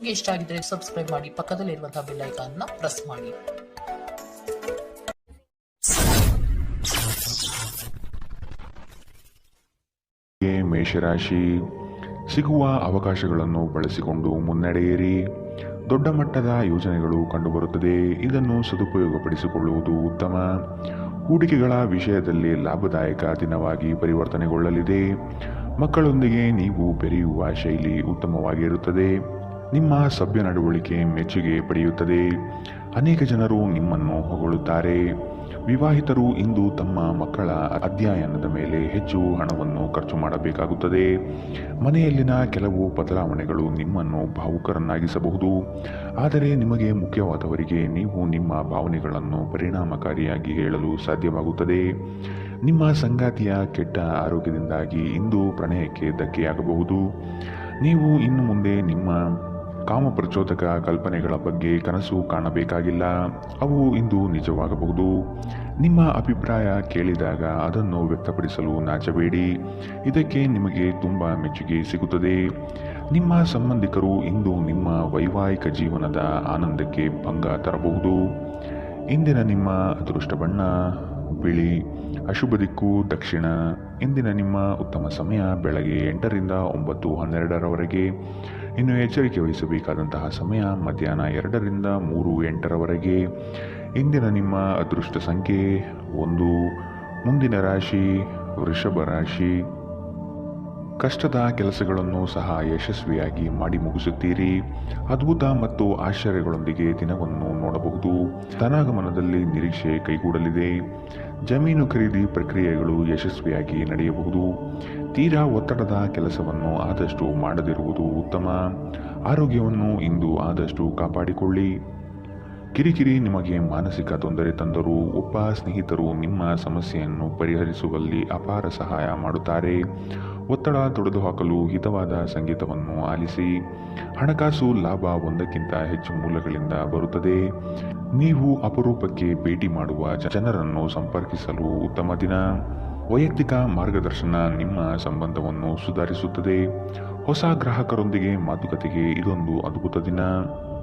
ನಿಮಗೆ ಇಷ್ಟ ಆಗಿದ್ರೆ ಸಬ್ಸ್ಕ್ರೈಬ್ ಮಾಡಿ, ಪಕ್ಕದಲ್ಲಿರುವಂತಹ ಬೆಲ್ ಐಕಾನ್ ನ ಪ್ರೆಸ್ ಮಾಡಿ. ಮೇಷರಾಶಿ, ಸಿಗುವ ಅವಕಾಶಗಳನ್ನು ಬಳಸಿಕೊಂಡು ಮುನ್ನಡೆಯಿರಿ. ದೊಡ್ಡ ಮಟ್ಟದ ಯೋಜನೆಗಳು ಕಂಡುಬರುತ್ತದೆ. ಇದನ್ನು ಸದುಪಯೋಗಪಡಿಸಿಕೊಳ್ಳುವುದು ಉತ್ತಮ. ಹೂಡಿಕೆಗಳ ವಿಷಯದಲ್ಲಿ ಲಾಭದಾಯಕ ದಿನವಾಗಿ ಪರಿವರ್ತನೆಗೊಳ್ಳಲಿದೆ. ಮಕ್ಕಳೊಂದಿಗೆ ನೀವು ಬೆರೆಯುವ ಶೈಲಿ ಉತ್ತಮವಾಗಿರುತ್ತದೆ. ನಿಮ್ಮ ಸಭ್ಯ ನಡವಳಿಕೆ ಮೆಚ್ಚುಗೆ ಪಡೆಯುತ್ತದೆ. ಅನೇಕ ಜನರು ನಿಮ್ಮನ್ನು ಹೊಗಳುತ್ತಾರೆ. ವಿವಾಹಿತರು ಇಂದು ತಮ್ಮ ಮಕ್ಕಳ ಅಧ್ಯಯನದ ಮೇಲೆ ಹೆಚ್ಚು ಹಣವನ್ನು ಖರ್ಚು ಮಾಡಬೇಕಾಗುತ್ತದೆ. ಮನೆಯಲ್ಲಿನ ಕೆಲವು ಬದಲಾವಣೆಗಳು ನಿಮ್ಮನ್ನು ಭಾವುಕರನ್ನಾಗಿಸಬಹುದು. ಆದರೆ ನಿಮಗೆ ಮುಖ್ಯವಾದವರಿಗೆ ನೀವು ನಿಮ್ಮ ಭಾವನೆಗಳನ್ನು ಪರಿಣಾಮಕಾರಿಯಾಗಿ ಹೇಳಲು ಸಾಧ್ಯವಾಗುತ್ತದೆ. ನಿಮ್ಮ ಸಂಗಾತಿಯ ಕೆಟ್ಟ ಆರೋಗ್ಯದಿಂದಾಗಿ ಇಂದು ಪ್ರಣಯಕ್ಕೆ ಧಕ್ಕೆಯಾಗಬಹುದು. ನೀವು ಇನ್ನು ಮುಂದೆ ನಿಮ್ಮ ಕಾಮಪ್ರಚೋದಕ ಕಲ್ಪನೆಗಳ ಬಗ್ಗೆ ಕನಸು ಕಾಣಬೇಕಾಗಿಲ್ಲ. ಅವು ಇಂದು ನಿಜವಾಗಬಹುದು. ನಿಮ್ಮ ಅಭಿಪ್ರಾಯ ಕೇಳಿದಾಗ ಅದನ್ನು ವ್ಯಕ್ತಪಡಿಸಲು ನಾಚಬೇಡಿ. ಇದಕ್ಕೆ ನಿಮಗೆ ತುಂಬ ಮೆಚ್ಚುಗೆ ಸಿಗುತ್ತದೆ. ನಿಮ್ಮ ಸಂಬಂಧಿಕರು ಇಂದು ನಿಮ್ಮ ವೈವಾಹಿಕ ಜೀವನದ ಆನಂದಕ್ಕೆ ಭಂಗ ತರಬಹುದು. ಇಂದಿನ ನಿಮ್ಮ ಅದೃಷ್ಟ ಬಣ್ಣ ಬಿಳಿ, ಅಶುಭ ದಿಕ್ಕು ದಕ್ಷಿಣ. ಇಂದಿನ ನಿಮ್ಮ ಉತ್ತಮ ಸಮಯ ಬೆಳಗ್ಗೆ 8ರಿಂದ 9:12ರವರೆಗೆ. ಇನ್ನು ಎಚ್ಚರಿಕೆ ವಹಿಸಬೇಕಾದಂತಹ ಸಮಯ ಮಧ್ಯಾಹ್ನ 2ರಿಂದ 3:08ರವರೆಗೆ. ಇಂದಿನ ನಿಮ್ಮ ಅದೃಷ್ಟ ಸಂಖ್ಯೆ 1. ಮುಂದಿನ ರಾಶಿ ವೃಷಭ ರಾಶಿ. ಕಷ್ಟದ ಕೆಲಸಗಳನ್ನು ಸಹ ಯಶಸ್ವಿಯಾಗಿ ಮಾಡಿ ಮುಗಿಸುತ್ತೀರಿ. ಅದ್ಭುತ ಮತ್ತು ಆಶ್ಚರ್ಯಗಳೊಂದಿಗೆ ದಿನವನ್ನು ನೋಡಬಹುದು. ಧನಾಗಮನದಲ್ಲಿ ನಿರೀಕ್ಷೆ ಕೈಗೂಡಲಿದೆ. ಜಮೀನು ಖರೀದಿ ಪ್ರಕ್ರಿಯೆಗಳು ಯಶಸ್ವಿಯಾಗಿ ನಡೆಯಬಹುದು. ತೀರಾ ಒತ್ತಡದ ಕೆಲಸವನ್ನು ಆದಷ್ಟು ಮಾಡದಿರುವುದು ಉತ್ತಮ. ಆರೋಗ್ಯವನ್ನು ಇಂದು ಆದಷ್ಟು ಕಾಪಾಡಿಕೊಳ್ಳಿ. ಕಿರಿಕಿರಿ ನಿಮಗೆ ಮಾನಸಿಕ ತೊಂದರೆ ತಂದರೂ ಒಬ್ಬ ಸ್ನೇಹಿತರು ನಿಮ್ಮ ಸಮಸ್ಯೆಯನ್ನು ಪರಿಹರಿಸುವಲ್ಲಿ ಅಪಾರ ಸಹಾಯ ಮಾಡುತ್ತಾರೆ. ಒತ್ತಡ ತೊಡೆದುಹಾಕಲು ಹಿತವಾದ ಸಂಗೀತವನ್ನು ಆಲಿಸಿ. ಹಣಕಾಸು ಲಾಭ ಒಂದಕ್ಕಿಂತ ಹೆಚ್ಚು ಮೂಲಗಳಿಂದ ಬರುತ್ತದೆ. ನೀವು ಅಪರೂಪಕ್ಕೆ ಭೇಟಿ ಮಾಡುವ ಜನರನ್ನು ಸಂಪರ್ಕಿಸಲು ಉತ್ತಮ ದಿನ. ವೈಯಕ್ತಿಕ ಮಾರ್ಗದರ್ಶನ ನಿಮ್ಮ ಸಂಬಂಧವನ್ನು ಸುಧಾರಿಸುತ್ತದೆ. ಹೊಸ ಗ್ರಾಹಕರೊಂದಿಗೆ ಮಾತುಕತೆಗೆ ಇದೊಂದು ಅದ್ಭುತ ದಿನ.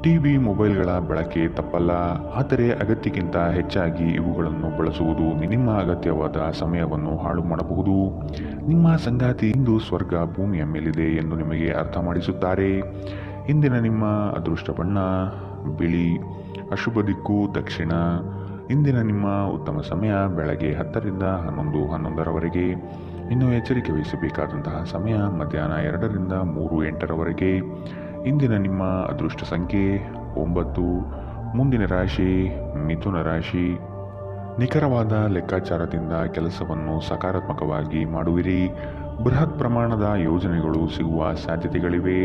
ಟಿವಿ, ಮೊಬೈಲ್ಗಳ ಬಳಕೆ ತಪ್ಪಲ್ಲ. ಆದರೆ ಅಗತ್ಯಕ್ಕಿಂತ ಹೆಚ್ಚಾಗಿ ಇವುಗಳನ್ನು ಬಳಸುವುದು ನಿಮ್ಮ ಅಗತ್ಯವಾದ ಸಮಯವನ್ನು ಹಾಳು ಮಾಡಬಹುದು. ನಿಮ್ಮ ಸಂಗಾತಿ ಇಂದು ಸ್ವರ್ಗ ಭೂಮಿಯ ಮೇಲಿದೆ ಎಂದು ನಿಮಗೆ ಅರ್ಥ ಮಾಡಿಸುತ್ತಾರೆ. ಇಂದಿನ ನಿಮ್ಮ ಅದೃಷ್ಟ ಬಣ್ಣ ಬಿಳಿ, ಅಶುಭ ದಿಕ್ಕು ದಕ್ಷಿಣ. ಇಂದಿನ ನಿಮ್ಮ ಉತ್ತಮ ಸಮಯ ಬೆಳಗ್ಗೆ 10ರಿಂದ 11:11ರವರೆಗೆ. ಇನ್ನು ಎಚ್ಚರಿಕೆ ವಹಿಸಬೇಕಾದಂತಹ ಸಮಯ ಮಧ್ಯಾಹ್ನ 2ರಿಂದ 3:08ರವರೆಗೆ. ಇಂದಿನ ನಿಮ್ಮ ಅದೃಷ್ಟ ಸಂಖ್ಯೆ 9. ಮುಂದಿನ ರಾಶಿ ಮಿಥುನ ರಾಶಿ. ನಿಖರವಾದ ಲೆಕ್ಕಾಚಾರದಿಂದ ಕೆಲಸವನ್ನು ಸಕಾರಾತ್ಮಕವಾಗಿ ಮಾಡುವಿರಿ. ಬೃಹತ್ ಪ್ರಮಾಣದ ಯೋಜನೆಗಳು ಸಿಗುವ ಸಾಧ್ಯತೆಗಳಿವೆ.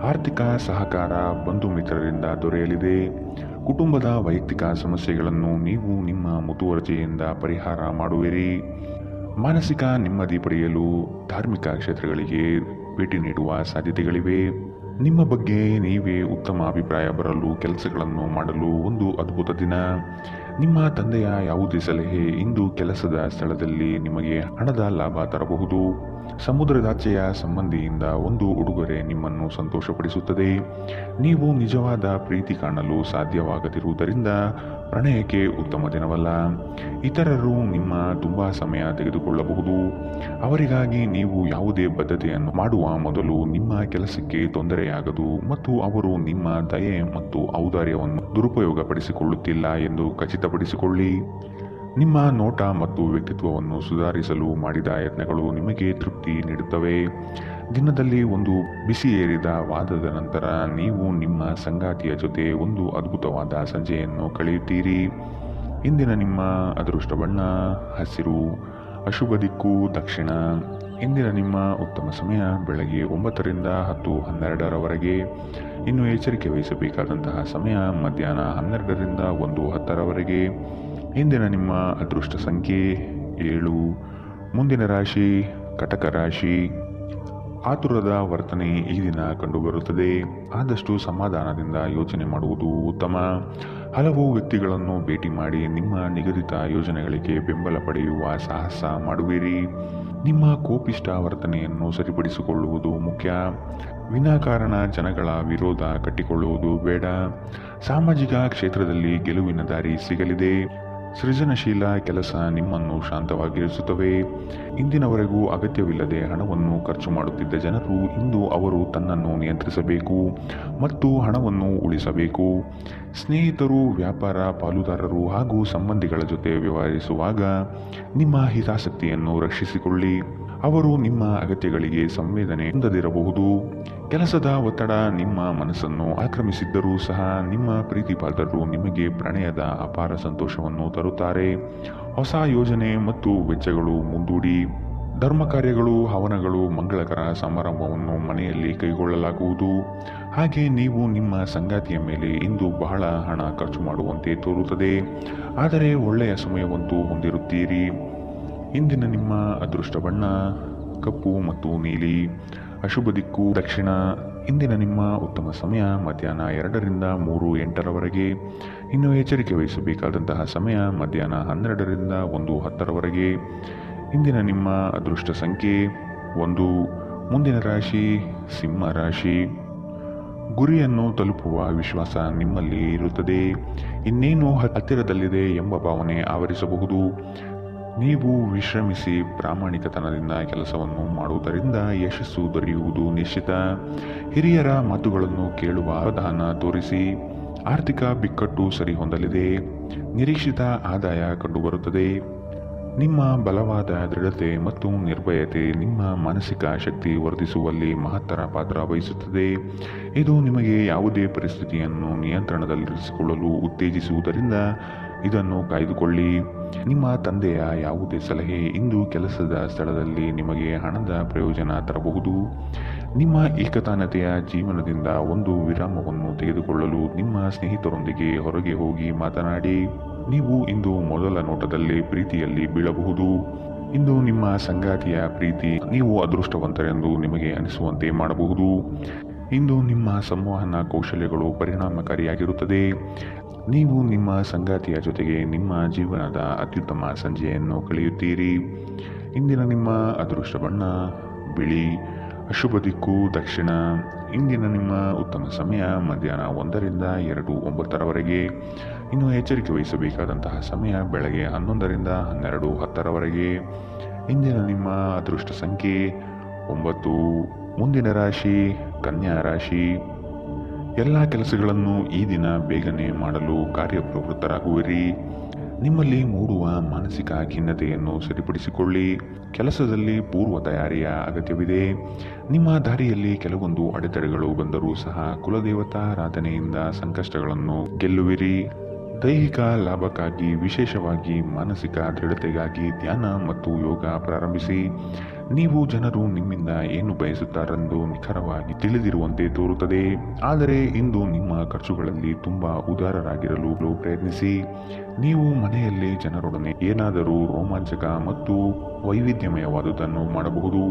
ಆರ್ಥಿಕ ಸಹಕಾರ ಬಂಧು ಮಿತ್ರರಿಂದ ದೊರೆಯಲಿದೆ. ಕುಟುಂಬದ ವೈಯಕ್ತಿಕ ಸಮಸ್ಯೆಗಳನ್ನು ನೀವು ನಿಮ್ಮ ಮುತುವರ್ಜಿಯಿಂದ ಪರಿಹಾರ ಮಾಡುವಿರಿ. ಮಾನಸಿಕ ನೆಮ್ಮದಿ ಪಡೆಯಲು ಧಾರ್ಮಿಕ ಕ್ಷೇತ್ರಗಳಿಗೆ ಭೇಟಿ ನೀಡುವ ಸಾಧ್ಯತೆಗಳಿವೆ. ನಿಮ್ಮ ಬಗ್ಗೆ ನೀವೇ ಉತ್ತಮ ಅಭಿಪ್ರಾಯ ಬರಲು ಕೆಲಸಗಳನ್ನು ಮಾಡಲು ಒಂದು ಅದ್ಭುತ ದಿನ. ನಿಮ್ಮ ತಂದೆಯ ಯಾವುದೇ ಸಲಹೆ ಇಂದು ಕೆಲಸದ ಸ್ಥಳದಲ್ಲಿ ನಿಮಗೆ ಹಣದ ಲಾಭ ತರಬಹುದು. ಸಮುದ್ರದಾಚೆಯ ಸಂಬಂಧಿಯಿಂದ ಒಂದು ಉಡುಗೊರೆ ನಿಮ್ಮನ್ನು ಸಂತೋಷಪಡಿಸುತ್ತದೆ. ನೀವು ನಿಜವಾದ ಪ್ರೀತಿ ಕಾಣಲು ಸಾಧ್ಯವಾಗದಿರುವುದರಿಂದ ಪ್ರಣಯಕ್ಕೆ ಉತ್ತಮ ದಿನವಲ್ಲ. ಇತರರು ನಿಮ್ಮ ತುಂಬ ಸಮಯ ತೆಗೆದುಕೊಳ್ಳಬಹುದು. ಅವರಿಗಾಗಿ ನೀವು ಯಾವುದೇ ಬದ್ಧತೆಯನ್ನು ಮಾಡುವ ಮೊದಲು ನಿಮ್ಮ ಕೆಲಸಕ್ಕೆ ತೊಂದರೆಯಾಗದು ಮತ್ತು ಅವರು ನಿಮ್ಮ ದಯೆ ಮತ್ತು ಔದಾರ್ಯವನ್ನು ದುರುಪಯೋಗಪಡಿಸಿಕೊಳ್ಳುತ್ತಿಲ್ಲ ಎಂದು ಖಚಿತಪಡಿಸಿಕೊಳ್ಳಿ. ನಿಮ್ಮ ನೋಟ ಮತ್ತು ವ್ಯಕ್ತಿತ್ವವನ್ನು ಸುಧಾರಿಸಲು ಮಾಡಿದ ಯತ್ನಗಳು ನಿಮಗೆ ತೃಪ್ತಿ ನೀಡುತ್ತವೆ. ದಿನದಲ್ಲಿ ಒಂದು ಬಿಸಿಯೇರಿದ ವಾದದ ನಂತರ ನೀವು ನಿಮ್ಮ ಸಂಗಾತಿಯ ಜೊತೆ ಒಂದು ಅದ್ಭುತವಾದ ಸಂಜೆಯನ್ನು ಕಳೆಯುತ್ತೀರಿ. ಇಂದಿನ ನಿಮ್ಮ ಅದೃಷ್ಟ ಬಣ್ಣ ಹಸಿರು, ಅಶುಭ ದಿಕ್ಕು ದಕ್ಷಿಣ. ಇಂದಿನ ನಿಮ್ಮ ಉತ್ತಮ ಸಮಯ ಬೆಳಗ್ಗೆ 9ರಿಂದ 10:12ರವರೆಗೆ. ಇನ್ನು ಎಚ್ಚರಿಕೆ ವಹಿಸಬೇಕಾದಂತಹ ಸಮಯ ಮಧ್ಯಾಹ್ನ 12ರಿಂದ 1:10ರವರೆಗೆ. ಇಂದಿನ ನಿಮ್ಮ ಅದೃಷ್ಟ ಸಂಖ್ಯೆ 7. ಮುಂದಿನ ರಾಶಿ ಕಟಕ ರಾಶಿ. ಆತುರದ ವರ್ತನೆ ಈ ದಿನ ಕಂಡುಬರುತ್ತದೆ. ಆದಷ್ಟು ಸಮಾಧಾನದಿಂದ ಯೋಚನೆ ಮಾಡುವುದು ಉತ್ತಮ. ಹಲವು ವ್ಯಕ್ತಿಗಳನ್ನು ಭೇಟಿ ಮಾಡಿ ನಿಮ್ಮ ನಿಗದಿತ ಯೋಜನೆಗಳಿಗೆ ಬೆಂಬಲ ಪಡೆಯುವ ಸಾಹಸ ಮಾಡುವಿರಿ. ನಿಮ್ಮ ಕೋಪಿಷ್ಟ ವರ್ತನೆಯನ್ನು ಸರಿಪಡಿಸಿಕೊಳ್ಳುವುದು ಮುಖ್ಯ. ವಿನಾಕಾರಣ ಜನಗಳ ವಿರೋಧ ಕಟ್ಟಿಕೊಳ್ಳುವುದು ಬೇಡ. ಸಾಮಾಜಿಕ ಕ್ಷೇತ್ರದಲ್ಲಿ ಗೆಲುವಿನ ದಾರಿ ಸಿಗಲಿದೆ. ಸೃಜನಶೀಲ ಕೆಲಸ ನಿಮ್ಮನ್ನು ಶಾಂತವಾಗಿರಿಸುತ್ತವೆ. ಇಂದಿನವರೆಗೂ ಅಗತ್ಯವಿಲ್ಲದೆ ಹಣವನ್ನು ಖರ್ಚು ಮಾಡುತ್ತಿದ್ದ ಜನರು ಇಂದು ಅವರು ತನ್ನನ್ನು ನಿಯಂತ್ರಿಸಬೇಕು ಮತ್ತು ಹಣವನ್ನು ಉಳಿಸಬೇಕು. ಸ್ನೇಹಿತರು, ವ್ಯಾಪಾರ ಪಾಲುದಾರರು ಹಾಗೂ ಸಂಬಂಧಿಗಳ ಜೊತೆ ವ್ಯವಹರಿಸುವಾಗ ನಿಮ್ಮ ಹಿತಾಸಕ್ತಿಯನ್ನು ರಕ್ಷಿಸಿಕೊಳ್ಳಿ. ಅವರು ನಿಮ್ಮ ಅಗತ್ಯಗಳಿಗೆ ಸಂವೇದನೆ ಹೊಂದದಿರಬಹುದು. ಕೆಲಸದ ಒತ್ತಡ ನಿಮ್ಮ ಮನಸ್ಸನ್ನು ಆಕ್ರಮಿಸಿದ್ದರೂ ಸಹ ನಿಮ್ಮ ಪ್ರೀತಿಪಾತ್ರರು ನಿಮಗೆ ಪ್ರಣಯದ ಅಪಾರ ಸಂತೋಷವನ್ನು ತರುತ್ತಾರೆ. ಹೊಸ ಯೋಜನೆ ಮತ್ತು ವೆಚ್ಚಗಳು ಮುಂದೂಡಿ. ಧರ್ಮ ಕಾರ್ಯಗಳು, ಹವನಗಳು, ಮಂಗಳಕರ ಸಮಾರಂಭವನ್ನು ಮನೆಯಲ್ಲಿ ಕೈಗೊಳ್ಳಲಾಗುವುದು. ಹಾಗೆ ನೀವು ನಿಮ್ಮ ಸಂಗಾತಿಯ ಮೇಲೆ ಇಂದು ಬಹಳ ಹಣ ಖರ್ಚು ಮಾಡುವಂತೆ ತೋರುತ್ತದೆ. ಆದರೆ ಒಳ್ಳೆಯ ಸಮಯವಂತೂ ಹೊಂದಿರುತ್ತೀರಿ. ಇಂದಿನ ನಿಮ್ಮ ಅದೃಷ್ಟ ಬಣ್ಣ ಕಪ್ಪು ಮತ್ತು ನೀಲಿ. ಅಶುಭ ದಿಕ್ಕು ದಕ್ಷಿಣ. ಇಂದಿನ ನಿಮ್ಮ ಉತ್ತಮ ಸಮಯ ಮಧ್ಯಾಹ್ನ 2ರಿಂದ 3:08ರವರೆಗೆ. ಇನ್ನು ಎಚ್ಚರಿಕೆ ವಹಿಸಬೇಕಾದಂತಹ ಸಮಯ ಮಧ್ಯಾಹ್ನ 12ರಿಂದ 1:10ರವರೆಗೆ. ಇಂದಿನ ನಿಮ್ಮ ಅದೃಷ್ಟ ಸಂಖ್ಯೆ 1. ಮುಂದಿನ ರಾಶಿ ಸಿಂಹ ರಾಶಿ. ಗುರಿಯನ್ನು ತಲುಪುವ ವಿಶ್ವಾಸ ನಿಮ್ಮಲ್ಲಿ ಇರುತ್ತದೆ. ಇನ್ನೇನು ಹತ್ತಿರದಲ್ಲಿದೆ ಎಂಬ ಭಾವನೆ ಆವರಿಸಬಹುದು. ನೀವು ವಿಶ್ರಮಿಸಿ ಪ್ರಾಮಾಣಿಕತನದಿಂದ ಕೆಲಸವನ್ನು ಮಾಡುವುದರಿಂದ ಯಶಸ್ಸು ದೊರೆಯುವುದು ನಿಶ್ಚಿತ. ಹಿರಿಯರ ಮಾತುಗಳನ್ನು ಕೇಳುವ ಅವಧಾನ ತೋರಿಸಿ. ಆರ್ಥಿಕ ಬಿಕ್ಕಟ್ಟು ಸರಿಹೊಂದಲಿದೆ. ನಿರೀಕ್ಷಿತ ಆದಾಯ ಕಂಡುಬರುತ್ತದೆ. ನಿಮ್ಮ ಬಲವಾದ ದೃಢತೆ ಮತ್ತು ನಿರ್ಭಯತೆ ನಿಮ್ಮ ಮಾನಸಿಕ ಶಕ್ತಿ ವರ್ಧಿಸುವಲ್ಲಿ ಮಹತ್ತರ ಪಾತ್ರ ವಹಿಸುತ್ತದೆ. ಇದು ನಿಮಗೆ ಯಾವುದೇ ಪರಿಸ್ಥಿತಿಯನ್ನು ನಿಯಂತ್ರಣದಲ್ಲಿರಿಸಿಕೊಳ್ಳಲು ಉತ್ತೇಜಿಸುವುದರಿಂದ ಇದನ್ನು ಕಾಯ್ದುಕೊಳ್ಳಿ. ನಿಮ್ಮ ತಂದೆಯ ಯಾವುದೇ ಸಲಹೆ ಇಂದು ಕೆಲಸದ ಸ್ಥಳದಲ್ಲಿ ನಿಮಗೆ ಹಣದ ಪ್ರಯೋಜನ ತರಬಹುದು. ನಿಮ್ಮ ಏಕತಾನತೆಯ ಜೀವನದಿಂದ ಒಂದು ವಿರಾಮವನ್ನು ತೆಗೆದುಕೊಳ್ಳಲು ನಿಮ್ಮ ಸ್ನೇಹಿತರೊಂದಿಗೆ ಹೊರಗೆ ಹೋಗಿ ಮಾತನಾಡಿ. ನೀವು ಇಂದು ಮೊದಲ ನೋಟದಲ್ಲಿ ಪ್ರೀತಿಯಲ್ಲಿ ಬೀಳಬಹುದು. ಇಂದು ನಿಮ್ಮ ಸಂಗಾತಿಯ ಪ್ರೀತಿ ನೀವು ಅದೃಷ್ಟವಂತರೆಂದು ನಿಮಗೆ ಅನಿಸುವಂತೆ ಮಾಡಬಹುದು. ಇಂದು ನಿಮ್ಮ ಸಂವಹನ ಕೌಶಲ್ಯಗಳು ಪರಿಣಾಮಕಾರಿಯಾಗಿರುತ್ತದೆ. ನೀವು ನಿಮ್ಮ ಸಂಗಾತಿಯ ಜೊತೆಗೆ ನಿಮ್ಮ ಜೀವನದ ಅತ್ಯುತ್ತಮ ಸಂಜೆಯನ್ನು ಕಳೆಯುತ್ತೀರಿ. ಇಂದಿನ ನಿಮ್ಮ ಅದೃಷ್ಟ ಬಣ್ಣ ಬಿಳಿ. ಅಶುಭ ದಿಕ್ಕು ದಕ್ಷಿಣ. ಇಂದಿನ ನಿಮ್ಮ ಉತ್ತಮ ಸಮಯ ಮಧ್ಯಾಹ್ನ 1ರಿಂದ 2:09ರವರೆಗೆ. ಇನ್ನು ಎಚ್ಚರಿಕೆ ವಹಿಸಬೇಕಾದಂತಹ ಸಮಯ ಬೆಳಗ್ಗೆ 11ರಿಂದ 12:10ರವರೆಗೆ. ಇಂದಿನ ನಿಮ್ಮ ಅದೃಷ್ಟ ಸಂಖ್ಯೆ 9. ಮುಂದಿನ ರಾಶಿ ಕನ್ಯಾ ರಾಶಿ. ಎಲ್ಲ ಕೆಲಸಗಳನ್ನು ಈ ದಿನ ಬೇಗನೆ ಮಾಡಲು ಕಾರ್ಯಪ್ರವೃತ್ತರಾಗುವಿರಿ. ನಿಮ್ಮಲ್ಲಿ ಮೂಡುವ ಮಾನಸಿಕ ಖಿನ್ನತೆಯನ್ನು ಸರಿಪಡಿಸಿಕೊಳ್ಳಿ. ಕೆಲಸದಲ್ಲಿ ಪೂರ್ವ ತಯಾರಿಯ ಅಗತ್ಯವಿದೆ. ನಿಮ್ಮ ದಾರಿಯಲ್ಲಿ ಕೆಲವೊಂದು ಅಡೆತಡೆಗಳು ಬಂದರೂ ಸಹ ಕುಲದೇವತಾರಾಧನೆಯಿಂದ ಸಂಕಷ್ಟಗಳನ್ನು ಗೆಲ್ಲುವಿರಿ. ದೈಹಿಕ ಲಾಭಕ್ಕಾಗಿ ವಿಶೇಷವಾಗಿ ಮಾನಸಿಕ ದೃಢತೆಗಾಗಿ ಧ್ಯಾನ ಮತ್ತು ಯೋಗ ಪ್ರಾರಂಭಿಸಿ. ನೀವು ಜನರು ನಿಮ್ಮಿಂದ ಏನು ಬಯಸುತ್ತಾರೆಂದು ನಿಖರವಾಗಿ ತಿಳಿದಿರುವಂತೆ ತೋರುತ್ತದೆ. ಆದರೆ ಇಂದು ನಿಮ್ಮ ಖರ್ಚುಗಳಲ್ಲಿ ತುಂಬ ಉದಾರರಾಗಿರಲು ಪ್ರಯತ್ನಿಸಿ. ನೀವು ಮನೆಯಲ್ಲಿ ಜನರೊಡನೆ ಏನಾದರೂ ರೋಮಾಂಚಕ ಮತ್ತು ವೈವಿಧ್ಯಮಯವಾದುದನ್ನು ಮಾಡಬಹುದು.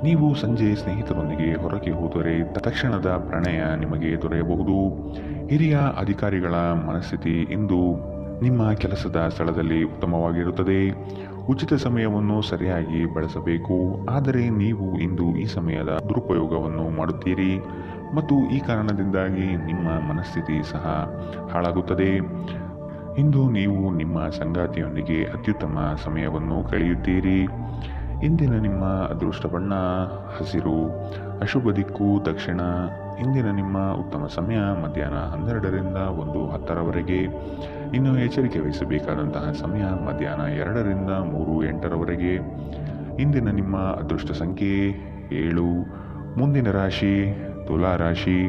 ನೀವು ಸಂಜೆ ಸ್ನೇಹಿತರೊಂದಿಗೆ ಹೊರಗೆ ಹೋದರೆ ತಕ್ಷಣದ ಪ್ರಣಯ ನಿಮಗೆ ದೊರೆಯಬಹುದು. ಹಿರಿಯ ಅಧಿಕಾರಿಗಳ ಮನಸ್ಥಿತಿ ಇಂದು ನಿಮ್ಮ ಕೆಲಸದ ಸ್ಥಳದಲ್ಲಿ ಉತ್ತಮವಾಗಿರುತ್ತದೆ. ಉಚಿತ ಸಮಯವನ್ನು ಸರಿಯಾಗಿ ಬಳಸಬೇಕು. ಆದರೆ ನೀವು ಇಂದು ಈ ಸಮಯದ ದುರುಪಯೋಗವನ್ನು ಮಾಡುತ್ತೀರಿ ಮತ್ತು ಈ ಕಾರಣದಿಂದಾಗಿ ನಿಮ್ಮ ಮನಸ್ಥಿತಿ ಸಹ ಹಾಳಾಗುತ್ತದೆ. ಇಂದು ನೀವು ನಿಮ್ಮ ಸಂಗಾತಿಯೊಂದಿಗೆ ಅತ್ಯುತ್ತಮ ಸಮಯವನ್ನು ಕಳೆಯುತ್ತೀರಿ. ಇಂದಿನ ನಿಮ್ಮ ಅದೃಷ್ಟ ಬಣ್ಣ ಹಸಿರು. ಅಶುಭ ದಿಕ್ಕು ದಕ್ಷಿಣ. ಇಂದಿನ ನಿಮ್ಮ ಉತ್ತಮ ಸಮಯ ಮಧ್ಯಾಹ್ನ 12ರಿಂದ 1:10ರವರೆಗೆ. ಇನ್ನು ಎಚ್ಚರಿಕೆ ವಹಿಸಬೇಕಾದಂತಹ ಸಮಯ ಮಧ್ಯಾಹ್ನ 2ರಿಂದ 3:08ರವರೆಗೆ. ಇಂದಿನ ನಿಮ್ಮ ಅದೃಷ್ಟ ಸಂಖ್ಯೆ 7. ಮುಂದಿನ ರಾಶಿ ತುಲಾ ರಾಶಿ.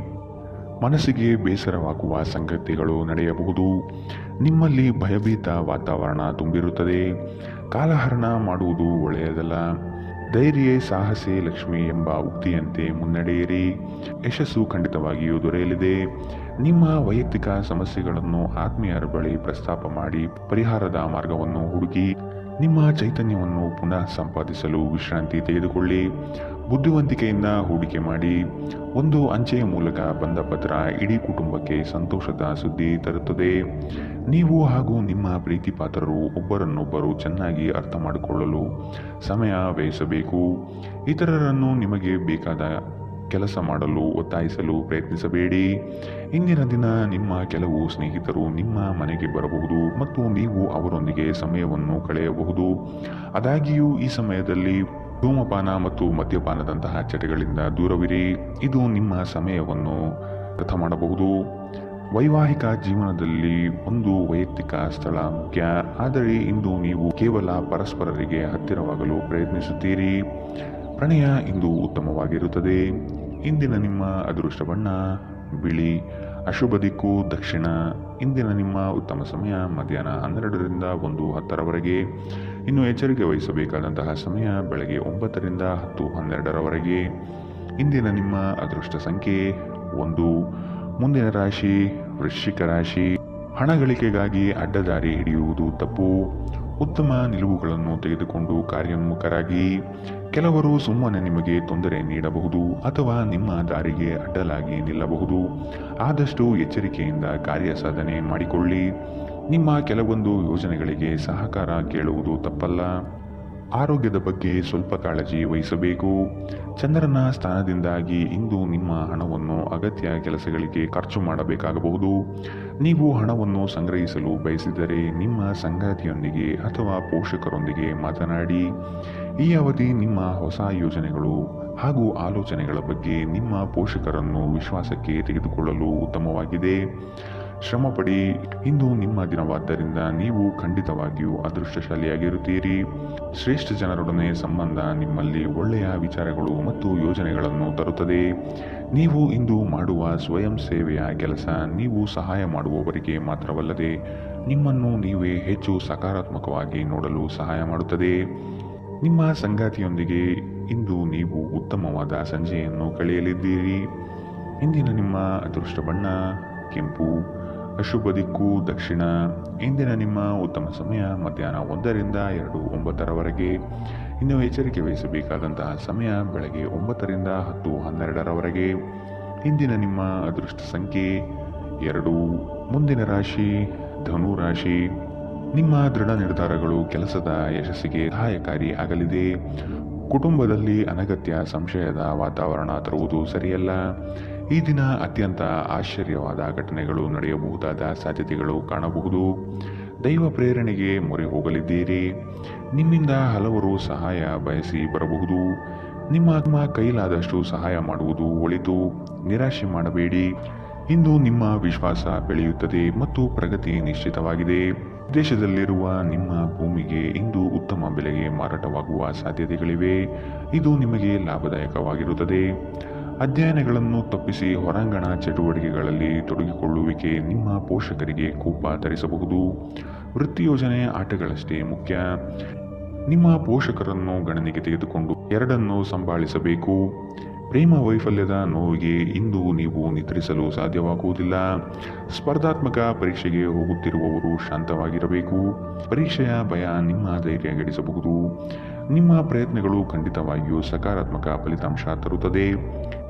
ಮನಸ್ಸಿಗೆ ಬೇಸರವಾಗುವ ಸಂಗತಿಗಳು ನಡೆಯಬಹುದು. ನಿಮ್ಮಲ್ಲಿ ಭಯಭೀತ ವಾತಾವರಣ ತುಂಬಿರುತ್ತದೆ. ಕಾಲಹರಣ ಮಾಡುವುದು ಒಳ್ಳೆಯದಲ್ಲ. ಧೈರ್ಯ ಸಾಹಸೆ ಲಕ್ಷ್ಮಿ ಎಂಬ ಉಕ್ತಿಯಂತೆ ಮುನ್ನಡೆಯಿರಿ. ಯಶಸ್ಸು ಖಂಡಿತವಾಗಿಯೂ ದೊರೆಯಲಿದೆ. ನಿಮ್ಮ ವೈಯಕ್ತಿಕ ಸಮಸ್ಯೆಗಳನ್ನು ಆತ್ಮೀಯರ ಬಳಿ ಪ್ರಸ್ತಾಪ ಮಾಡಿ ಪರಿಹಾರದ ಮಾರ್ಗವನ್ನು ಹುಡುಕಿ. ನಿಮ್ಮ ಚೈತನ್ಯವನ್ನು ಪುನಃ ಸಂಪಾದಿಸಲು ವಿಶ್ರಾಂತಿ ತೆಗೆದುಕೊಳ್ಳಿ. ಬುದ್ಧಿವಂತಿಕೆಯಿಂದ ಹೂಡಿಕೆ ಮಾಡಿ. ಒಂದು ಅಂಚೆಯ ಮೂಲಕ ಬಂದ ಪತ್ರ ಇಡೀ ಕುಟುಂಬಕ್ಕೆ ಸಂತೋಷದ ಸುದ್ದಿ ತರುತ್ತದೆ. ನೀವು ಹಾಗೂ ನಿಮ್ಮ ಪ್ರೀತಿಪಾತ್ರರು ಒಬ್ಬರನ್ನೊಬ್ಬರು ಚೆನ್ನಾಗಿ ಅರ್ಥ ಮಾಡಿಕೊಳ್ಳಲು ಸಮಯ ವ್ಯಯಿಸಬೇಕು. ಇತರರನ್ನು ನಿಮಗೆ ಬೇಕಾದ ಕೆಲಸ ಮಾಡಲು ಒತ್ತಾಯಿಸಲು ಪ್ರಯತ್ನಿಸಬೇಡಿ. ಇಂದಿನ ದಿನ ನಿಮ್ಮ ಕೆಲವು ಸ್ನೇಹಿತರು ನಿಮ್ಮ ಮನೆಗೆ ಬರಬಹುದು ಮತ್ತು ನೀವು ಅವರೊಂದಿಗೆ ಸಮಯವನ್ನು ಕಳೆಯಬಹುದು. ಆದಾಗ್ಯೂ ಈ ಸಮಯದಲ್ಲಿ ಧೂಮಪಾನ ಮತ್ತು ಮದ್ಯಪಾನದಂತಹ ಚಟಗಳಿಂದ ದೂರವಿರಿ. ಇದು ನಿಮ್ಮ ಸಮಯವನ್ನು ವ್ಯರ್ಥ ಮಾಡಬಹುದು. ವೈವಾಹಿಕ ಜೀವನದಲ್ಲಿ ಒಂದು ವೈಯಕ್ತಿಕ ಸ್ಥಳ ಮುಖ್ಯ, ಆದರೆ ಇಂದು ನೀವು ಕೇವಲ ಪರಸ್ಪರರಿಗೆ ಹತ್ತಿರವಾಗಲು ಪ್ರಯತ್ನಿಸುತ್ತೀರಿ. ಪ್ರಣಯ ಇಂದು ಉತ್ತಮವಾಗಿರುತ್ತದೆ. ಇಂದಿನ ನಿಮ್ಮ ಅದೃಷ್ಟ ಬಣ್ಣ ಬಿಳಿ. ಅಶುಭ ದಿಕ್ಕು ದಕ್ಷಿಣ. ಇಂದಿನ ನಿಮ್ಮ ಉತ್ತಮ ಸಮಯ ಮಧ್ಯಾಹ್ನ 12ರಿಂದ 1:10ರವರೆಗೆ. ಇನ್ನು ಎಚ್ಚರಿಕೆ ವಹಿಸಬೇಕಾದಂತಹ ಸಮಯ ಬೆಳಗ್ಗೆ 9ರಿಂದ 10:12ರವರೆಗೆ. ಇಂದಿನ ನಿಮ್ಮ ಅದೃಷ್ಟ ಸಂಖ್ಯೆ 1. ಮುಂದಿನ ರಾಶಿ ವೃಶ್ಚಿಕ ರಾಶಿ. ಹಣ ಗಳಿಕೆಗಾಗಿ ಅಡ್ಡದಾರಿ ಹಿಡಿಯುವುದು ತಪ್ಪು. ಉತ್ತಮ ನಿಲುವುಗಳನ್ನು ತೆಗೆದುಕೊಂಡು ಕಾರ್ಯೋನ್ಮುಖರಾಗಿ. ಕೆಲವರು ಸುಮ್ಮನೆ ನಿಮಗೆ ತೊಂದರೆ ನೀಡಬಹುದು ಅಥವಾ ನಿಮ್ಮ ದಾರಿಗೆ ಅಡ್ಡಲಾಗಿ ನಿಲ್ಲಬಹುದು. ಆದಷ್ಟು ಎಚ್ಚರಿಕೆಯಿಂದ ಕಾರ್ಯ ಸಾಧನೆ ಮಾಡಿಕೊಳ್ಳಿ. ನಿಮ್ಮ ಕೆಲವೊಂದು ಯೋಜನೆಗಳಿಗೆ ಸಹಕಾರ ಕೇಳುವುದು ತಪ್ಪಲ್ಲ. ಆರೋಗ್ಯದ ಬಗ್ಗೆ ಸ್ವಲ್ಪ ಕಾಳಜಿ ವಹಿಸಬೇಕು. ಚಂದ್ರನ ಸ್ಥಾನದಿಂದಾಗಿ ಇಂದು ನಿಮ್ಮ ಹಣವನ್ನು ಅಗತ್ಯ ಕೆಲಸಗಳಿಗೆ ಖರ್ಚು ಮಾಡಬೇಕಾಗಬಹುದು. ನೀವು ಹಣವನ್ನು ಸಂಗ್ರಹಿಸಲು ಬಯಸಿದರೆ ನಿಮ್ಮ ಸಂಗಾತಿಯೊಂದಿಗೆ ಅಥವಾ ಪೋಷಕರೊಂದಿಗೆ ಮಾತನಾಡಿ. ಈ ಅವಧಿ ನಿಮ್ಮ ಹೊಸ ಯೋಜನೆಗಳು ಹಾಗೂ ಆಲೋಚನೆಗಳ ಬಗ್ಗೆ ನಿಮ್ಮ ಪೋಷಕರನ್ನು ವಿಶ್ವಾಸಕ್ಕೆ ತೆಗೆದುಕೊಳ್ಳಲು ಉತ್ತಮವಾಗಿದೆ. ಶ್ರಮಪಡಿ. ಇಂದು ನಿಮ್ಮ ದಿನವಾದ್ದರಿಂದ ನೀವು ಖಂಡಿತವಾಗಿಯೂ ಅದೃಷ್ಟಶಾಲಿಯಾಗಿರುತ್ತೀರಿ. ಶ್ರೇಷ್ಠ ಜನರೊಡನೆ ಸಂಬಂಧ ನಿಮ್ಮಲ್ಲಿ ಒಳ್ಳೆಯ ವಿಚಾರಗಳು ಮತ್ತು ಯೋಜನೆಗಳನ್ನು ತರುತ್ತದೆ. ನೀವು ಇಂದು ಮಾಡುವ ಸ್ವಯಂ ಸೇವೆಯ ಕೆಲಸ ನೀವು ಸಹಾಯ ಮಾಡುವವರಿಗೆ ಮಾತ್ರವಲ್ಲದೆ ನಿಮ್ಮನ್ನು ನೀವೇ ಹೆಚ್ಚು ಸಕಾರಾತ್ಮಕವಾಗಿ ನೋಡಲು ಸಹಾಯ ಮಾಡುತ್ತದೆ. ನಿಮ್ಮ ಸಂಗಾತಿಯೊಂದಿಗೆ ಇಂದು ನೀವು ಉತ್ತಮವಾದ ಸಂಜೆಯನ್ನು ಕಳೆಯಲಿದ್ದೀರಿ. ಇಂದಿನ ನಿಮ್ಮ ಅದೃಷ್ಟ ಬಣ್ಣ ಕೆಂಪು. ಅಶುಭ ದಿಕ್ಕು ದಕ್ಷಿಣ. ಇಂದಿನ ನಿಮ್ಮ ಉತ್ತಮ ಸಮಯ ಮಧ್ಯಾಹ್ನ 1ರಿಂದ 2:09ರವರೆಗೆ. ಇನ್ನು ಎಚ್ಚರಿಕೆ ವಹಿಸಬೇಕಾದಂತಹ ಸಮಯ ಬೆಳಗ್ಗೆ 9ರಿಂದ 10:12ರವರೆಗೆ. ಇಂದಿನ ನಿಮ್ಮ ಅದೃಷ್ಟ ಸಂಖ್ಯೆ 2. ಮುಂದಿನ ರಾಶಿ ಧನು ರಾಶಿ. ನಿಮ್ಮ ದೃಢ ನಿರ್ಧಾರಗಳು ಕೆಲಸದ ಯಶಸ್ಸಿಗೆ ಸಹಾಯಕಾರಿ ಆಗಲಿದೆ. ಕುಟುಂಬದಲ್ಲಿ ಅನಗತ್ಯ ಸಂಶಯದ ವಾತಾವರಣ ತರುವುದು ಸರಿಯಲ್ಲ. ಈ ದಿನ ಅತ್ಯಂತ ಆಶ್ಚರ್ಯವಾದ ಘಟನೆಗಳು ನಡೆಯಬಹುದಾದ ಸಾಧ್ಯತೆಗಳು ಕಾಣಬಹುದು. ದೈವ ಪ್ರೇರಣೆಗೆ ಮೊರೆ ಹೋಗಲಿದ್ದೀರಿ. ನಿಮ್ಮಿಂದ ಹಲವರು ಸಹಾಯ ಬಯಸಿ ಬರಬಹುದು. ನಿಮ್ಮ ಕೈಲಾದಷ್ಟು ಸಹಾಯ ಮಾಡುವುದು ಒಳಿತು. ನಿರಾಶೆ ಮಾಡಬೇಡಿ. ಇಂದು ನಿಮ್ಮ ವಿಶ್ವಾಸ ಬೆಳೆಯುತ್ತದೆ ಮತ್ತು ಪ್ರಗತಿ ನಿಶ್ಚಿತವಾಗಿದೆ. ದೇಶದಲ್ಲಿರುವ ನಿಮ್ಮ ಭೂಮಿಗೆ ಇಂದು ಉತ್ತಮ ಬೆಲೆಗೆ ಮಾರಾಟವಾಗುವ ಸಾಧ್ಯತೆಗಳಿವೆ. ಇದು ನಿಮಗೆ ಲಾಭದಾಯಕವಾಗಿರುತ್ತದೆ. ಅಧ್ಯಯನಗಳನ್ನು ತಪ್ಪಿಸಿ ಹೊರಾಂಗಣ ಚಟುವಟಿಕೆಗಳಲ್ಲಿ ತೊಡಗಿಕೊಳ್ಳುವಿಕೆ ನಿಮ್ಮ ಪೋಷಕರಿಗೆ ಕೋಪ ತರಿಸಬಹುದು. ವೃತ್ತಿ ಯೋಜನೆ ಆಟಗಳಷ್ಟೇ ಮುಖ್ಯ. ನಿಮ್ಮ ಪೋಷಕರನ್ನು ಗಣನೆಗೆ ತೆಗೆದುಕೊಂಡು ಎರಡನ್ನೂ ಸಂಭಾಳಿಸಬೇಕು. ಪ್ರೇಮ ವೈಫಲ್ಯದ ನೋವಿಗೆ ಇಂದು ನೀವು ನಿದ್ರಿಸಲು ಸಾಧ್ಯವಾಗುವುದಿಲ್ಲ. ಸ್ಪರ್ಧಾತ್ಮಕ ಪರೀಕ್ಷೆಗೆ ಹೋಗುತ್ತಿರುವವರು ಶಾಂತವಾಗಿರಬೇಕು. ಪರೀಕ್ಷೆಯ ಭಯ ನಿಮ್ಮ ಧೈರ್ಯ ಗೆಡಿಸಬಹುದು. ನಿಮ್ಮ ಪ್ರಯತ್ನಗಳು ಖಂಡಿತವಾಗಿಯೂ ಸಕಾರಾತ್ಮಕ ಫಲಿತಾಂಶ ತರುತ್ತದೆ.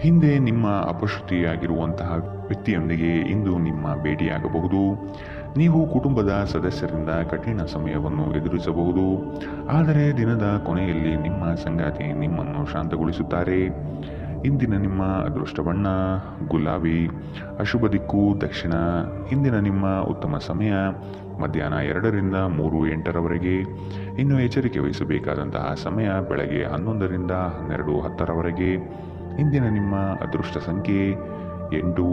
ಹಿಂದೆ ನಿಮ್ಮ ಅಪಶ್ರುತಿಯಾಗಿರುವಂತಹ ವ್ಯಕ್ತಿಯೊಂದಿಗೆ ಇಂದು ನಿಮ್ಮ ಭೇಟಿಯಾಗಬಹುದು. ನೀವು ಕುಟುಂಬದ ಸದಸ್ಯರಿಂದ ಕಠಿಣ ಸಮಯವನ್ನು ಎದುರಿಸಬಹುದು. ಆದರೆ ದಿನದ ಕೊನೆಯಲ್ಲಿ ನಿಮ್ಮ ಸಂಗಾತಿ ನಿಮ್ಮನ್ನು ಶಾಂತಗೊಳಿಸುತ್ತಾರೆ. ಇಂದಿನ ನಿಮ್ಮ ಅದೃಷ್ಟ ಬಣ್ಣ ಗುಲಾಬಿ. ಅಶುಭ ದಿಕ್ಕು ದಕ್ಷಿಣ. ಇಂದಿನ ನಿಮ್ಮ ಉತ್ತಮ ಸಮಯ ಮಧ್ಯಾಹ್ನ 2ರಿಂದ 3:08ರವರೆಗೆ. ಇನ್ನು ಎಚ್ಚರಿಕೆ ವಹಿಸಬೇಕಾದಂತಹ ಸಮಯ ಬೆಳಗ್ಗೆ 11ರಿಂದ 12:10ರವರೆಗೆ. ಇಂದಿನ ನಿಮ್ಮ ಅದೃಷ್ಟ ಸಂಖ್ಯೆ 8.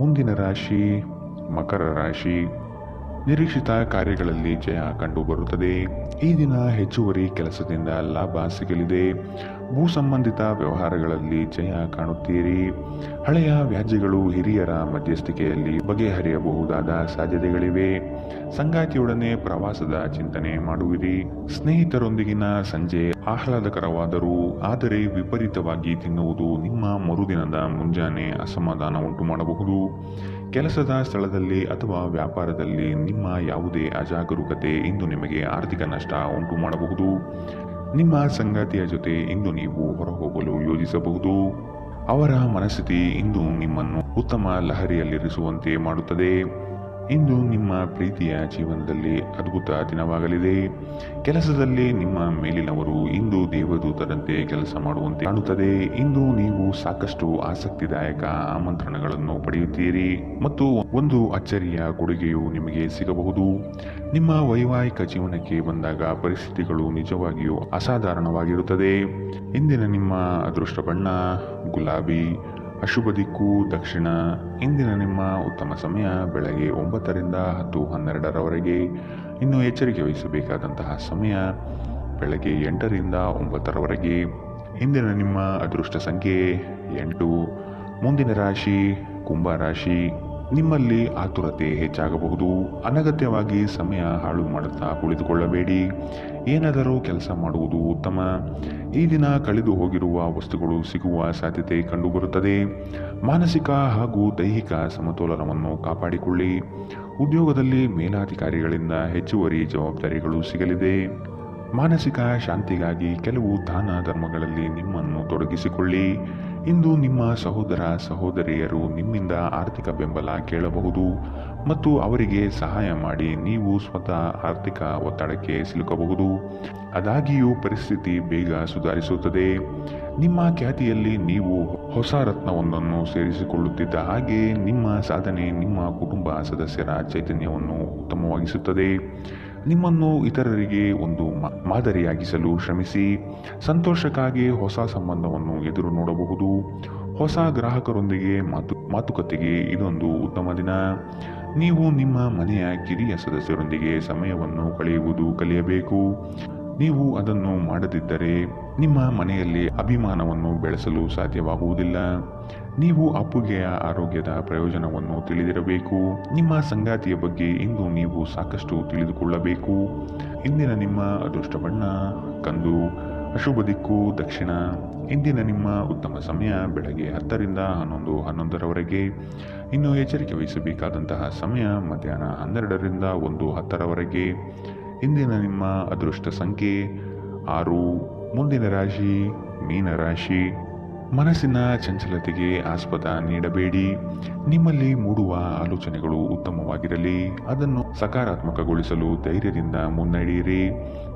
ಮುಂದಿನ ರಾಶಿ ಮಕರ ರಾಶಿ. ನಿರೀಕ್ಷಿತ ಕಾರ್ಯಗಳಲ್ಲಿ ಜಯ ಕಂಡುಬರುತ್ತದೆ. ಈ ದಿನ ಹೆಚ್ಚುವರಿ ಕೆಲಸದಿಂದ ಲಾಭ ಸಿಗಲಿದೆ. ಭೂ ಸಂಬಂಧಿತ ವ್ಯವಹಾರಗಳಲ್ಲಿ ಜಯ ಕಾಣುತ್ತೀರಿ. ಹಳೆಯ ವ್ಯಾಜ್ಯಗಳು ಹಿರಿಯರ ಮಧ್ಯಸ್ಥಿಕೆಯಲ್ಲಿ ಬಗೆಹರಿಯಬಹುದಾದ ಸಾಧ್ಯತೆಗಳಿವೆ. ಸಂಗಾತಿಯೊಡನೆ ಪ್ರವಾಸದ ಚಿಂತನೆ ಮಾಡುವಿರಿ. ಸ್ನೇಹಿತರೊಂದಿಗಿನ ಸಂಜೆ ಆಹ್ಲಾದಕರವಾದರೂ ಆದರೆ ವಿಪರೀತವಾಗಿ ತಿನ್ನುವುದು ನಿಮ್ಮ ಮರುದಿನದ ಮುಂಜಾನೆ ಅಸಮಾಧಾನ ಉಂಟು ಮಾಡಬಹುದು. ಕೆಲಸದ ಸ್ಥಳದಲ್ಲಿ ಅಥವಾ ವ್ಯಾಪಾರದಲ್ಲಿ ನಿಮ್ಮ ಯಾವುದೇ ಅಜಾಗರೂಕತೆ ಇಂದು ನಿಮಗೆ ಆರ್ಥಿಕ ನಷ್ಟ ಉಂಟು ಮಾಡಬಹುದು. ನಿಮ್ಮ ಸಂಗಾತಿಯ ಜೊತೆ ಇಂದು ನೀವು ಹೊರಹೋಗಲು ಯೋಜಿಸಬಹುದು. ಅವರ ಮನಸ್ಥಿತಿ ಇಂದು ನಿಮ್ಮನ್ನು ಉತ್ತಮ ಲಹರಿಯಲ್ಲಿರಿಸುವಂತೆ ಮಾಡುತ್ತದೆ. ಇಂದು ನಿಮ್ಮ ಪ್ರೀತಿಯ ಜೀವನದಲ್ಲಿ ಅದ್ಭುತ ದಿನವಾಗಲಿದೆ. ಕೆಲಸದಲ್ಲಿ ನಿಮ್ಮ ಮೇಲಿನವರು ಇಂದು ದೇವದೂತರಂತೆ ಕೆಲಸ ಮಾಡುವಂತೆ ಕಾಣುತ್ತದೆ. ಇಂದು ನೀವು ಸಾಕಷ್ಟು ಆಸಕ್ತಿದಾಯಕ ಆಮಂತ್ರಣಗಳನ್ನು ಪಡೆಯುತ್ತೀರಿ ಮತ್ತು ಒಂದು ಅಚ್ಚರಿಯ ಕೊಡುಗೆಯು ನಿಮಗೆ ಸಿಗಬಹುದು. ನಿಮ್ಮ ವೈವಾಹಿಕ ಜೀವನಕ್ಕೆ ಬಂದಾಗ ಪರಿಸ್ಥಿತಿಗಳು ನಿಜವಾಗಿಯೂ ಅಸಾಧಾರಣವಾಗಿರುತ್ತದೆ. ಇಂದಿನ ನಿಮ್ಮ ಅದೃಷ್ಟ ಬಣ್ಣ ಗುಲಾಬಿ. ಅಶುಭ ದಿಕ್ಕು ದಕ್ಷಿಣ. ಇಂದಿನ ನಿಮ್ಮ ಉತ್ತಮ ಸಮಯ ಬೆಳಗ್ಗೆ 9ರಿಂದ 10:12ರವರೆಗೆ. ಇನ್ನು ಎಚ್ಚರಿಕೆ ವಹಿಸಬೇಕಾದಂತಹ ಸಮಯ ಬೆಳಗ್ಗೆ 8ರಿಂದ 9ರವರೆಗೆ. ಇಂದಿನ ನಿಮ್ಮ ಅದೃಷ್ಟ ಸಂಖ್ಯೆ 8. ಮುಂದಿನ ರಾಶಿ ಕುಂಭ ರಾಶಿ. ನಿಮ್ಮಲ್ಲಿ ಆತುರತೆ ಹೆಚ್ಚಾಗಬಹುದು. ಅನಗತ್ಯವಾಗಿ ಸಮಯ ಹಾಳು ಮಾಡುತ್ತಾ ಕುಳಿತುಕೊಳ್ಳಬೇಡಿ. ಏನಾದರೂ ಕೆಲಸ ಮಾಡುವುದು ಉತ್ತಮ. ಈ ದಿನ ಕಳೆದು ಹೋಗಿರುವ ವಸ್ತುಗಳು ಸಿಗುವ ಸಾಧ್ಯತೆ ಕಂಡುಬರುತ್ತದೆ. ಮಾನಸಿಕ ಹಾಗೂ ದೈಹಿಕ ಸಮತೋಲನವನ್ನು ಕಾಪಾಡಿಕೊಳ್ಳಿ. ಉದ್ಯೋಗದಲ್ಲಿ ಮೇಲಾಧಿಕಾರಿಗಳಿಂದ ಹೆಚ್ಚುವರಿ ಜವಾಬ್ದಾರಿಗಳು ಸಿಗಲಿದೆ. ಮಾನಸಿಕ ಶಾಂತಿಗಾಗಿ ಕೆಲವು ದಾನ ಧರ್ಮಗಳಲ್ಲಿ ನಿಮ್ಮನ್ನು ತೊಡಗಿಸಿಕೊಳ್ಳಿ. ಇಂದು ನಿಮ್ಮ ಸಹೋದರ ಸಹೋದರಿಯರು ನಿಮ್ಮಿಂದ ಆರ್ಥಿಕ ಬೆಂಬಲ ಕೇಳಬಹುದು ಮತ್ತು ಅವರಿಗೆ ಸಹಾಯ ಮಾಡಿ ನೀವು ಸ್ವತಃ ಆರ್ಥಿಕ ಒತ್ತಡಕ್ಕೆ ಸಿಲುಕಬಹುದು. ಆದಾಗ್ಯೂ ಪರಿಸ್ಥಿತಿ ಬೇಗ ಸುಧಾರಿಸುತ್ತದೆ. ನಿಮ್ಮ ಖ್ಯಾತಿಯಲ್ಲಿ ನೀವು ಹೊಸ ರತ್ನವೊಂದನ್ನು ಸೇರಿಸಿಕೊಳ್ಳುತ್ತಿದ್ದ ಹಾಗೆ ನಿಮ್ಮ ಸಾಧನೆ ನಿಮ್ಮ ಕುಟುಂಬ ಸದಸ್ಯರ ಚೈತನ್ಯವನ್ನು ಉತ್ತಮವಾಗಿಸುತ್ತದೆ. ನಿಮ್ಮನ್ನು ಇತರರಿಗೆ ಒಂದು ಮಾದರಿಯಾಗಿಸಲು ಶ್ರಮಿಸಿ. ಸಂತೋಷಕ್ಕಾಗಿ ಹೊಸ ಸಂಬಂಧವನ್ನು ಎದುರು ನೋಡಬಹುದು. ಹೊಸ ಗ್ರಾಹಕರೊಂದಿಗೆ ಮಾತುಕತೆಗೆ ಇದೊಂದು ಉತ್ತಮ ದಿನ. ನೀವು ನಿಮ್ಮ ಮನೆಯ ಕಿರಿಯ ಸದಸ್ಯರೊಂದಿಗೆ ಸಮಯವನ್ನು ಕಳೆಯುವುದು ಕಲಿಯಬೇಕು. ನೀವು ಅದನ್ನು ಮಾಡದಿದ್ದರೆ ನಿಮ್ಮ ಮನೆಯಲ್ಲಿ ಅಭಿಮಾನವನ್ನು ಬೆಳೆಸಲು ಸಾಧ್ಯವಾಗುವುದಿಲ್ಲ. ನೀವು ಅಪ್ಪುಗೆಯ ಆರೋಗ್ಯದ ಪ್ರಯೋಜನವನ್ನು ತಿಳಿದಿರಬೇಕು. ನಿಮ್ಮ ಸಂಗಾತಿಯ ಬಗ್ಗೆ ಇಂದು ನೀವು ಸಾಕಷ್ಟು ತಿಳಿದುಕೊಳ್ಳಬೇಕು. ಇಂದಿನ ನಿಮ್ಮ ಅದೃಷ್ಟ ಬಣ್ಣ ಕಂದು. ಅಶುಭ ದಿಕ್ಕು ದಕ್ಷಿಣ. ಇಂದಿನ ನಿಮ್ಮ ಉತ್ತಮ ಸಮಯ ಬೆಳಗ್ಗೆ 10ರಿಂದ 11:11ರವರೆಗೆ. ಇನ್ನು ಎಚ್ಚರಿಕೆ ವಹಿಸಬೇಕಾದಂತಹ ಸಮಯ ಮಧ್ಯಾಹ್ನ 12ರಿಂದ 1:10ರವರೆಗೆ. ಇಂದಿನ ನಿಮ್ಮ ಅದೃಷ್ಟ ಸಂಖ್ಯೆ 6. ಮುಂದಿನ ರಾಶಿ ಮೀನರಾಶಿ. ಮನಸ್ಸಿನ ಚಂಚಲತೆಗೆ ಆಸ್ಪದ ನೀಡಬೇಡಿ. ನಿಮ್ಮಲ್ಲಿ ಮೂಡುವ ಆಲೋಚನೆಗಳು ಉತ್ತಮವಾಗಿರಲಿ. ಅದನ್ನು ಸಕಾರಾತ್ಮಕಗೊಳಿಸಲು ಧೈರ್ಯದಿಂದ ಮುನ್ನಡೆಯಿರಿ.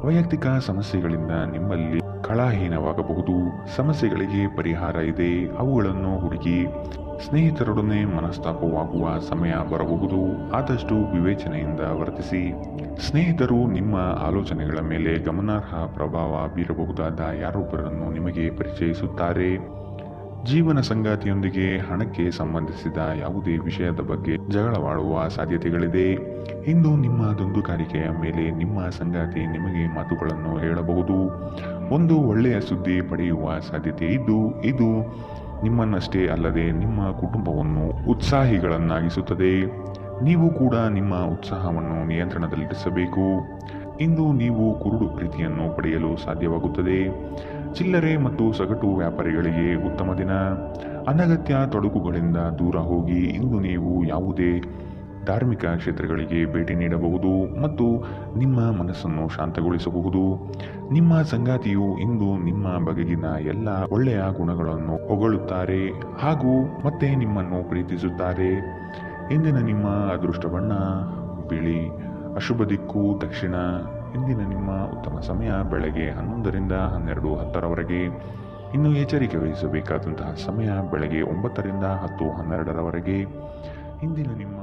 ವೈಯಕ್ತಿಕ ಸಮಸ್ಯೆಗಳಿಂದ ನಿಮ್ಮಲ್ಲಿ ಕಳಹೀನವಾಗಬಹುದು. ಸಮಸ್ಯೆಗಳಿಗೆ ಪರಿಹಾರ ಇದೆ, ಅವುಗಳನ್ನು ಹುಡುಕಿ. ಸ್ನೇಹಿತರೊಡನೆ ಮನಸ್ತಾಪವಾಗುವ ಸಮಯ ಬರಬಹುದು. ಆದಷ್ಟು ವಿವೇಚನೆಯಿಂದ ವರ್ತಿಸಿ. ಸ್ನೇಹಿತರು ನಿಮ್ಮ ಆಲೋಚನೆಗಳ ಮೇಲೆ ಗಮನಾರ್ಹ ಪ್ರಭಾವ ಬೀರಬಹುದಾದ ಯಾರೊಬ್ಬರನ್ನು ನಿಮಗೆ ಪರಿಚಯಿಸುತ್ತಾರೆ. ಜೀವನ ಸಂಗಾತಿಯೊಂದಿಗೆ ಹಣಕ್ಕೆ ಸಂಬಂಧಿಸಿದ ಯಾವುದೇ ವಿಷಯದ ಬಗ್ಗೆ ಜಗಳವಾಡುವ ಸಾಧ್ಯತೆಗಳಿದೆ. ಇಂದು ನಿಮ್ಮ ದುಂದುಗಾರಿಕೆಯ ಮೇಲೆ ನಿಮ್ಮ ಸಂಗಾತಿ ನಿಮಗೆ ಮಾತುಗಳನ್ನು ಹೇಳಬಹುದು. ಒಂದು ಒಳ್ಳೆಯ ಸುದ್ದಿ ಪಡೆಯುವ ಸಾಧ್ಯತೆ ಇದ್ದು ಇದು ನಿಮ್ಮನ್ನಷ್ಟೇ ಅಲ್ಲದೆ ನಿಮ್ಮ ಕುಟುಂಬವನ್ನು ಉತ್ಸಾಹಿಗಳನ್ನಾಗಿಸುತ್ತದೆ. ನೀವು ಕೂಡ ನಿಮ್ಮ ಉತ್ಸಾಹವನ್ನು ನಿಯಂತ್ರಣದಲ್ಲಿರಿಸಬೇಕು. ಇಂದು ನೀವು ಕುರುಡು ಪ್ರೀತಿಯನ್ನು ಪಡೆಯಲು ಸಾಧ್ಯವಾಗುತ್ತದೆ. ಚಿಲ್ಲರೆ ಮತ್ತು ಸಗಟು ವ್ಯಾಪಾರಿಗಳಿಗೆ ಉತ್ತಮ ದಿನ. ಅನಗತ್ಯ ತೊಡಕುಗಳಿಂದ ದೂರ ಹೋಗಿ. ಇಂದು ನೀವು ಯಾವುದೇ ಧಾರ್ಮಿಕ ಕ್ಷೇತ್ರಗಳಿಗೆ ಭೇಟಿ ನೀಡಬಹುದು ಮತ್ತು ನಿಮ್ಮ ಮನಸ್ಸನ್ನು ಶಾಂತಗೊಳಿಸಬಹುದು. ನಿಮ್ಮ ಸಂಗಾತಿಯು ಇಂದು ನಿಮ್ಮ ಬಗೆಗಿನ ಎಲ್ಲ ಒಳ್ಳೆಯ ಗುಣಗಳನ್ನು ಹೊಗಳುತ್ತಾರೆ ಹಾಗೂ ಮತ್ತೆ ನಿಮ್ಮನ್ನು ಪ್ರೀತಿಸುತ್ತಾರೆ. ಇಂದಿನ ನಿಮ್ಮ ಅದೃಷ್ಟ ಬಣ್ಣ ಬಿಳಿ. ಅಶುಭ ದಿಕ್ಕು ದಕ್ಷಿಣ. ಇಂದಿನ ನಿಮ್ಮ ಉತ್ತಮ ಸಮಯ ಬೆಳಗ್ಗೆ 11ರಿಂದ 12:10ರವರೆಗೆ. ಇನ್ನು ಎಚ್ಚರಿಕೆ ವಹಿಸಬೇಕಾದಂತಹ ಸಮಯ ಬೆಳಗ್ಗೆ 9ರಿಂದ 10:12ರವರೆಗೆ. ಇಂದಿನ ನಿಮ್ಮ